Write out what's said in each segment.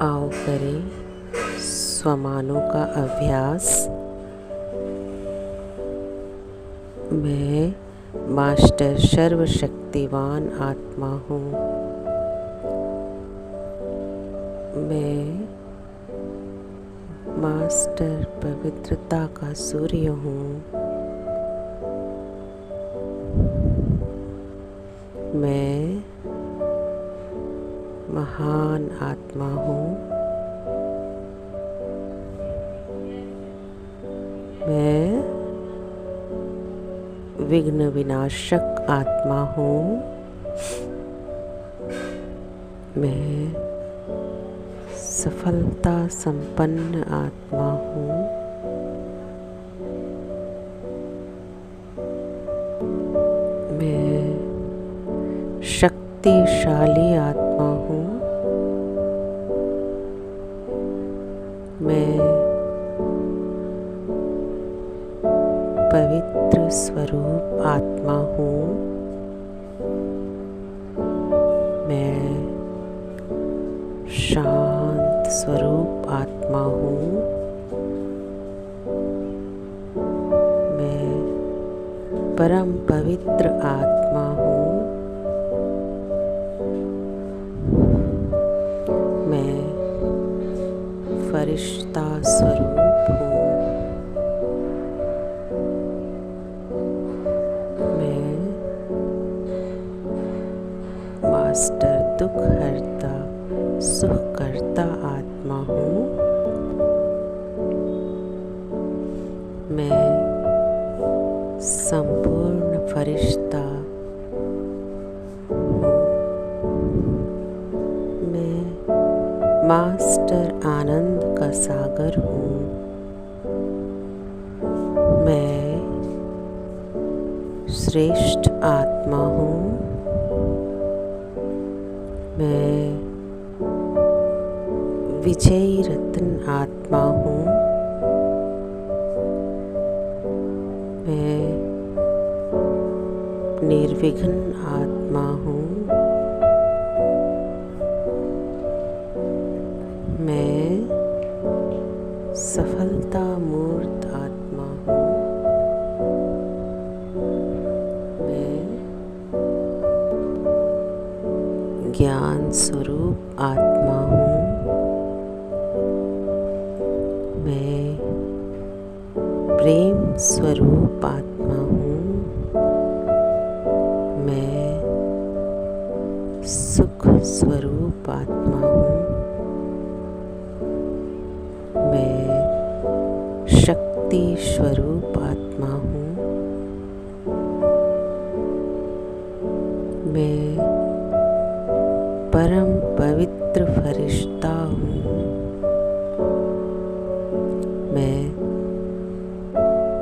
आओ करें स्वमानों का अभ्यास। मैं मास्टर सर्वशक्तिवान आत्मा हूँ। मैं मास्टर पवित्रता का सूर्य हूँ। मैं महान आत्मा हूँ। मैं विघ्न विनाशक आत्मा हूँ। मैं सफलता संपन्न आत्मा हूँ। मैं शक्तिशाली आत्मा हूँ। मैं पवित्र स्वरूप आत्मा हूँ। मैं शांत स्वरूप आत्मा हूँ। मैं परम पवित्र आत्मा हूँ। मैं फरिश्ता स्वरूप हूँ। मैं मास्टर दुख हरता सुख करता आत्मा हूँ। मैं संपूर्ण फरिश्ता हूँ। मैं मास्टर आनंद का सागर हूँ। मैं श्रेष्ठ आत्मा हूँ। मैं विजयी रत्न आत्मा हूँ। मैं निर्विघ्न आत्मा हूँ। मैं सफलता मूर्त आत्मा हूँ। मैं ज्ञान स्वरूप आत्मा हूँ। मैं प्रेम स्वरूप आत्मा हूँ। मैं सुख स्वरूप आत्मा हूँ। मैं शक्ति स्वरूप आत्मा हूँ। मैं परम पवित्र फरिश्ता हूँ। मैं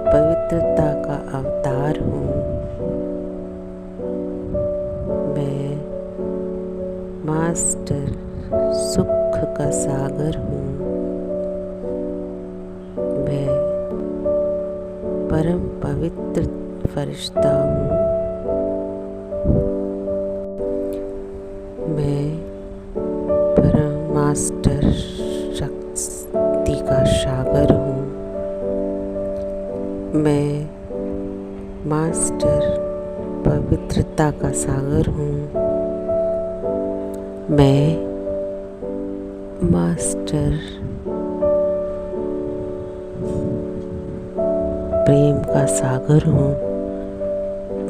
पवित्रता का अवतार हूँ। मैं मास्टर सुख का सागर हूँ। मैं परम पवित्र फरिश्ता हूँ। मैं परम मास्टर शक्ति का सागर हूँ। मैं मास्टर पवित्रता का सागर हूँ। मैं मास्टर प्रेम का सागर हूँ।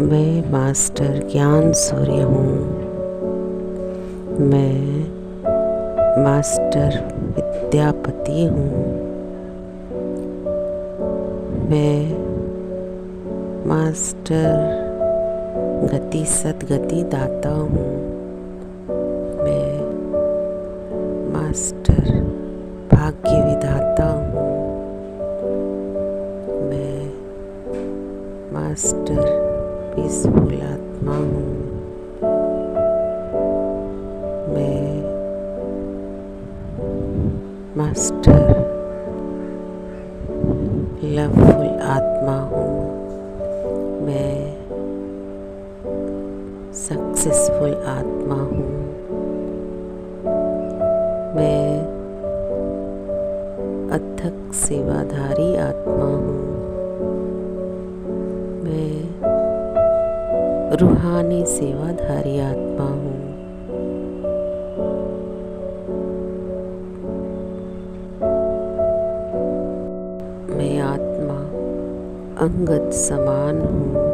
मैं मास्टर ज्ञान सूर्य हूँ। मैं मास्टर विद्यापति हूँ। मैं मास्टर गति सद्गति दाता हूँ। मैं मास्टर भाग्य विधाता हूँ। मैं मास्टर पीसफुल आत्मा हूँ। मैं मास्टर लवफुल आत्मा हूँ। मैं सक्सेसफुल आत्मा हूँ। मैं अथक सेवाधारी आत्मा हूँ। मैं रूहानी सेवाधारी आत्मा हूँ। मैं आत्मा अंगद समान हूँ।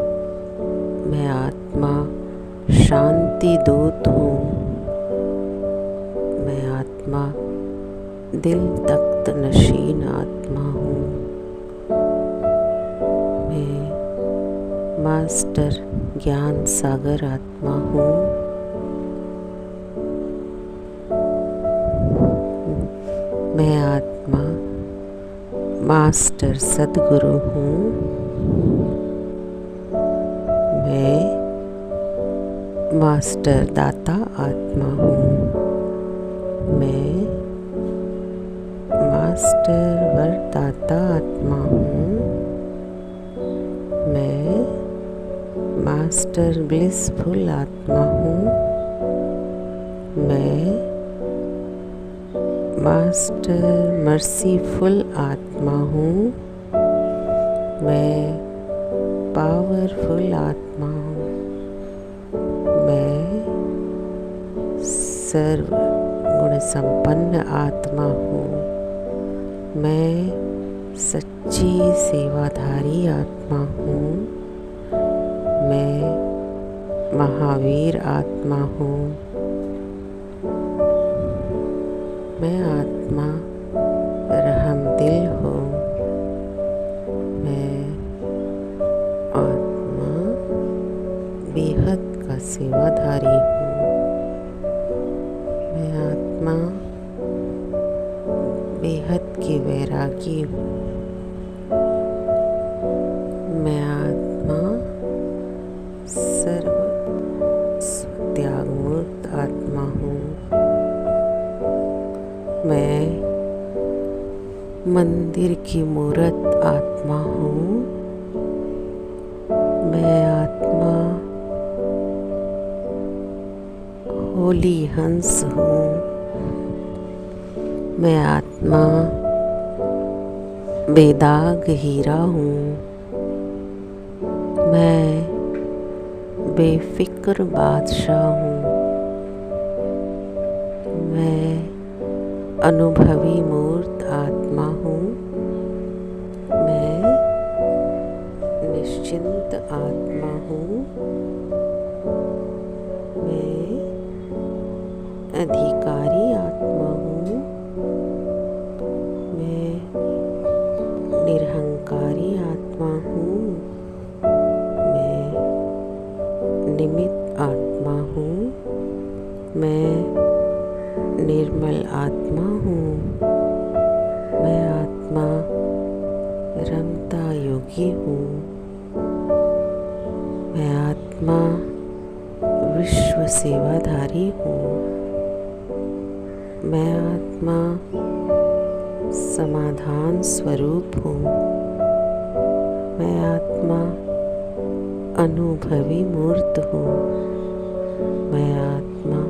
मैं आत्मा शांति दूत हूँ। मैं आत्मा दिल तख्त नशीन आत्मा हूँ। मैं मास्टर ज्ञान सागर आत्मा हूँ। मैं आत्मा मास्टर सद्गुरु हूँ। मैं मास्टर दाता आत्मा हूँ। मैं मास्टर वरदाता आत्मा हूँ। मैं मास्टर ब्लिसफुल आत्मा हूँ। मैं मास्टर मर्सीफुल आत्मा हूँ। मैं पावरफुल आत्मा हूँ। मैं सर्व गुण संपन्न आत्मा हूँ। मैं सच्ची सेवाधारी आत्मा हूँ। मैं महावीर आत्मा हूँ। मैं आत्मा रहमदिल हूँ। मैं आत्मा बेहद का सेवाधारी हूँ। मैं आत्मा बेहद की वैरागी हूँ। मैं आत्मा सर्व त्याग मुक्त आत्मा हूँ। मैं मंदिर की मूर्त आत्मा हूँ। मैं आत्मा होली हंस हूँ। मैं आत्मा बेदाग हीरा हूँ। मैं बेफिक्र बादशाह हूँ। मैं अनुभवी मूर्त आत्मा हूँ। मैं निश्चिंत आत्मा हूँ। मैं अधिकारी आत्मा हूँ। मैं निरहंकारी आत्मा हूँ। मैं निमित्त आत्मा हूँ। मैं निर्मल आत्मा हूँ। मैं आत्मा रमता योगी हूँ। मैं आत्मा विश्व सेवाधारी हूँ। मैं आत्मा समाधान स्वरूप हूँ। मैं आत्मा अनुभवी मूर्त हूँ। मैं आत्मा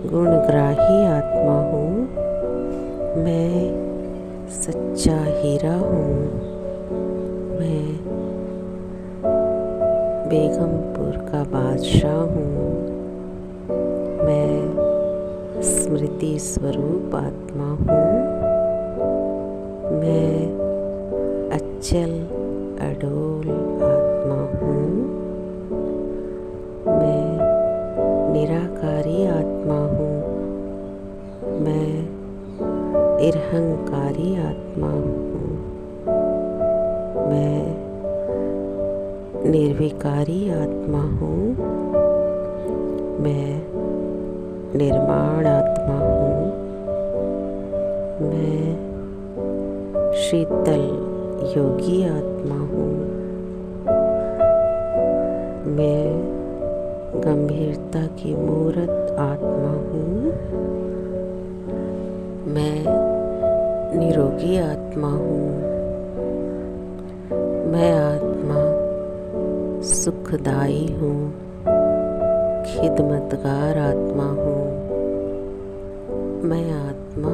गुणग्राही आत्मा हूँ। मैं सच्चा हीरा हूँ। मैं बेगमपुर का बादशाह हूँ। मैं स्मृति स्वरूप आत्मा हूँ। मैं अचल अडोल आत्मा हूँ। मैं निराकारी आत्मा हूँ। मैं निरहंकारी आत्मा हूँ। मैं निर्विकारी आत्मा हूँ। मैं निर्माण आत्मा हूँ। मैं शीतल योगी आत्मा हूँ। मैं गंभीरता की मूर्त आत्मा हूँ। मैं निरोगी आत्मा हूँ। मैं आत्मा सुखदाई हूँ। खिदमतगार आत्मा हूँ। मैं आत्मा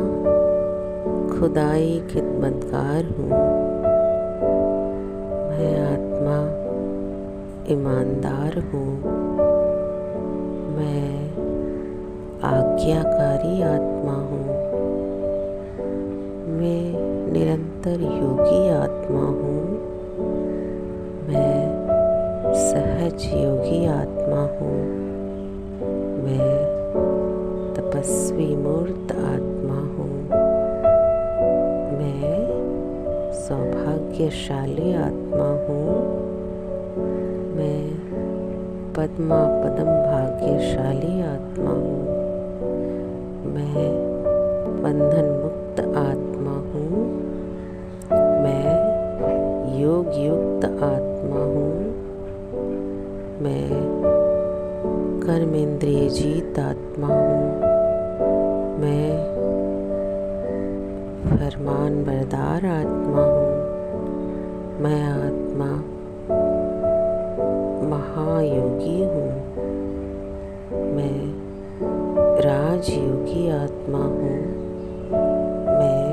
खुदाई खिदमतगार हूँ। मैं आत्मा ईमानदार हूँ। मैं आज्ञाकारी आत्मा हूँ। मैं निरंतर योगी आत्मा हूँ। मैं सहज योगी आत्मा हूँ। मैं तपस्वी मूर्त आत्मा हूँ। मैं सौभाग्यशाली आत्मा हूँ। मैं पद्मा पदम भाग्यशाली आत्मा हूँ। मैं बंधन मुक्त आत्मा हूँ। मैं योग युक्त आत्मा हूँ। मैं कर्मेंद्रिय जीत आत्मा हूँ। मैं फरमान बरदार आत्मा हूँ। मैं आत्मा महायोगी हूँ। मैं राजयोगी आत्मा हूँ। मैं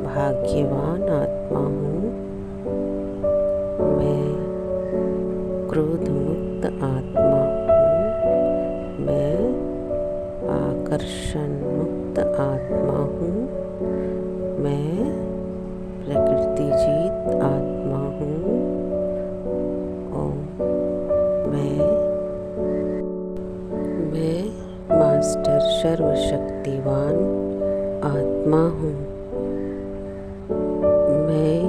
भाग्यवान आत्मा हूँ। मैं क्रोध मुक्त आत्मा हूँ। मैं आकर्षण मुक्त आत्मा हूँ। मैं प्रकृति जीत आत्मा हूँ। और मैं मास्टर सर्वशक्तिवान आत्मा हूँ। मैं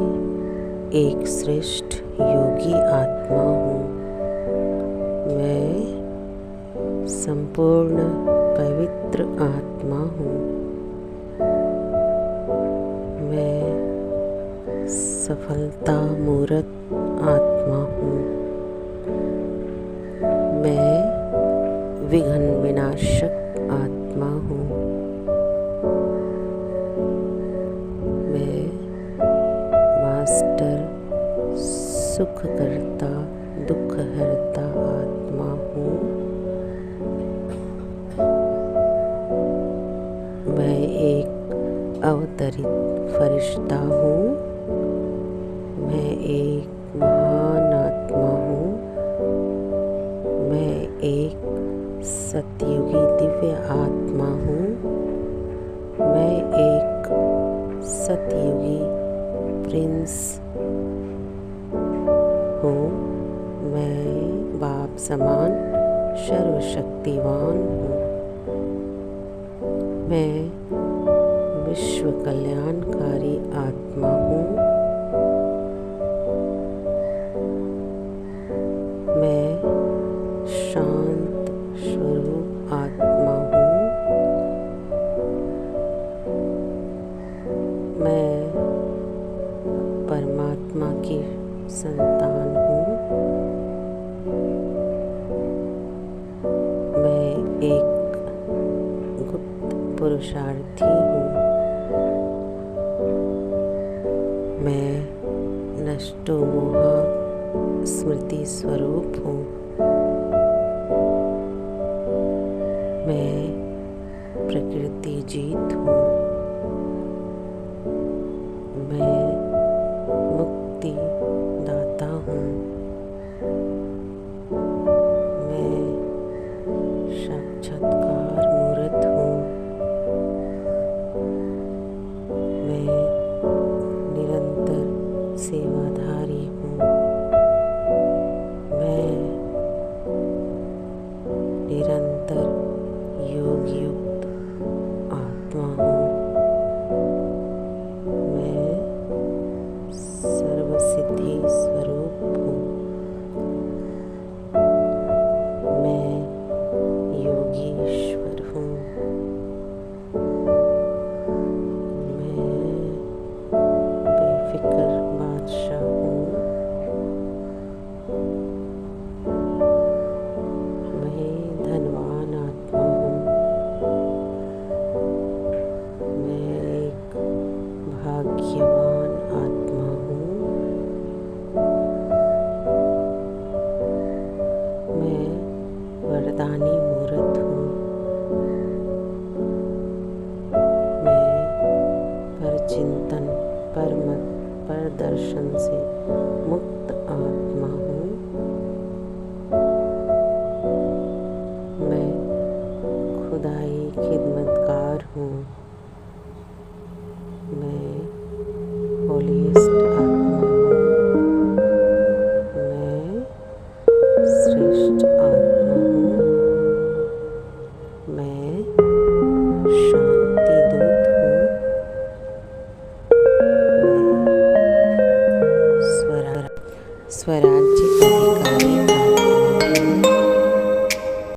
एक श्रेष्ठ योगी आत्मा हूँ। मैं संपूर्ण पवित्र आत्मा हूँ। मैं सफलता मूर्त आत्मा हूँ। मैं विघ्न विनाशक आत्मा हूँ। मैं मास्टर सुखकर्ता दुखहर्ता आत्मा हूँ। मैं एक अवतरित फरिश्ता हूँ। मैं एक महान आत्मा हूँ। मैं एक सतयुगी दिव्य आत्मा हूँ। मैं एक सतयुगी प्रिंस हूँ। मैं बाप समान सर्वशक्तिवान हूँ। मैं विश्व कल्याणकारी आत्मा हूँ। मैं शांत स्वरूप आत्मा हूँ। मैं परमात्मा की संतान हूँ। मैं एक गुप्त पुरुषार्थी हूँ। मैं नष्टो मोहा स्मृति स्वरूप हूँ। मैं प्रकृति जीत हूँ। मैं मुक्ति दाता हूँ। मैं साक्षात्कार मूर्त हूँ। मैं निरंतर सेवाधारी हूँ। मैं निरंतर योग युक्त आत्मा हूँ। बंधन से मुक्त आत्मा हूँ। मैं खुदाई खिदमतगार हूँ। मैं होलीस्ट आत्मा हूँ। मैं श्रेष्ठ आत्मा हूँ। मैं शांति दूत हूँ। मैं स्वराज